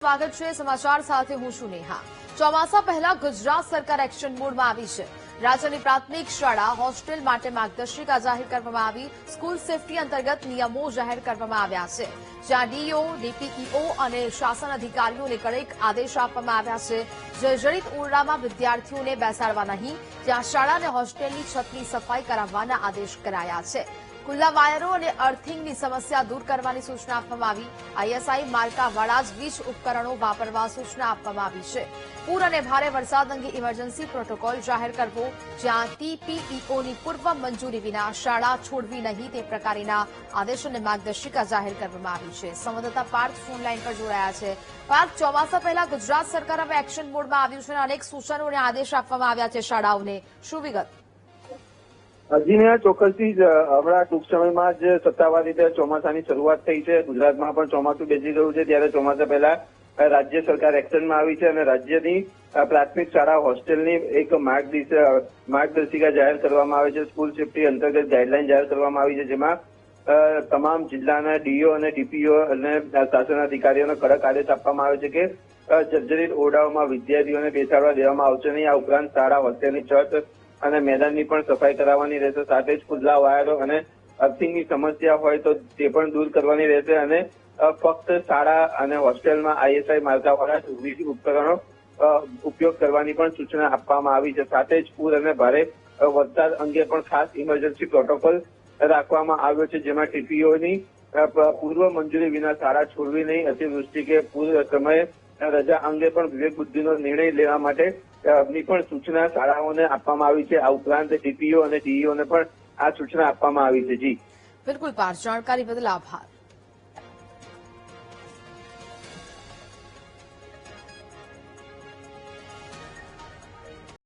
સ્વાગત છે સમાચાર સાથે હું છું નેહા। ચોમાસા પહેલા ગુજરાત સરકાર એક્શન મોડમાં આવી છે। રાજ્યની પ્રાથમિક શાળા હોસ્ટેલ માટે માર્ગદર્શિકા જાહેર કરવામાં આવી। સ્કૂલ સેફટી અંતર્ગત નિયમો જાહેર કરવામાં આવ્યા છે, જ્યાં ડીઓ, ડીપીઈઓ અને શાસન અધિકારીઓને કડક આદેશ આપવામાં આવ્યા છે। જર્જરિત ઓરડામાં વિદ્યાર્થીઓને બેસાડવા નહીં, ત્યાં શાળા અને હોસ્ટેલની છતની સફાઈ કરાવવાના આદેશ કરાયા છે। ખુલ્લા વાયરો અને અર્થિંગની સમસ્યા દૂર કરવાની સૂચના આપવામાં આવી। આઈએસઆઈ માર્કાવાળા જ વીજ ઉપકરણો વાપરવા સૂચના આપવામાં આવી છે। પૂર અને ભારે વરસાદ અંગે ઇમરજન્સી પ્રોટોકોલ જાહેર કરવો, જ્યાં ટીપીઈઓની પૂર્વ મંજૂરી વિના શાળા છોડવી નહીં તે પ્રકારના આદેશ અને માર્ગદર્શિકા જાહેર કરવામાં આવી છે। સંવાદદાતા પાર્થ ફોનલાઈન પર જોડાયા છે। પાર્થ, ચોમાસા પહેલા ગુજરાત સરકાર હવે એક્શન મોડમાં આવ્યું છે અને અનેક સૂચનો અને આદેશ આપવામાં આવ્યા છે શાળાઓને, શું વિગત? હજીને ચોક્કસથી જ હમણાં ટૂંક સમયમાં જ સત્તાવાર રીતે ચોમાસાની શરૂઆત થઈ છે। ગુજરાતમાં પણ ચોમાસું બેસી ગયું છે, ત્યારે ચોમાસા પહેલા રાજ્ય સરકાર એક્શનમાં આવી છે અને રાજ્યની પ્રાથમિક શાળા હોસ્ટેલની એક માર્ગદર્શિકા જાહેર કરવામાં આવે છે। સ્કૂલ સેફટી અંતર્ગત ગાઈડલાઈન જાહેર કરવામાં આવી છે, જેમાં તમામ જિલ્લાના ડીઓ અને ડીપીઓ અને શાસન અધિકારીઓને કડક આદેશ આપવામાં આવે છે કે જર્જરિત ઓરડાઓમાં વિદ્યાર્થીઓને બેસાડવા દેવામાં આવશે નહીં। આ ઉપરાંત શાળા હોસ્ટેલની છત અને મેદાનની પણ સફાઈ કરાવવાની રહેશે। સાથે જ ખુલ્લા વાયરો અને અર્થિંગની સમસ્યા હોય તો તે પણ દૂર કરવાની રહેશે અને ફક્ત શાળા અને હોસ્ટેલમાં આઈએસઆઈ માર્કાવાળા વીજ ઉપકરણો ઉપયોગ કરવાની પણ સૂચના આપવામાં આવી છે। સાથે જ પૂર અને ભારે વરસાદ અંગે પણ ખાસ ઇમરજન્સી પ્રોટોકોલ રાખવામાં આવ્યો છે, જેમાં ટીપીઓની પૂર્વ મંજૂરી વિના શાળા છોડવી નહીં, અતિવૃષ્ટિ કે પૂર સમયે રજા અંગે પણ વિવેક બુદ્ધિનો નિર્ણય લેવા માટે ની પણ સૂચના શાળાઓને આપવામાં આવી છે। આ ઉપરાંત ડીપીઓ અને ડીઈઓને પણ આ સૂચના આપવામાં આવી છે। જી બિલકુલ પાર્થ, જાણકારી બદલ આભાર।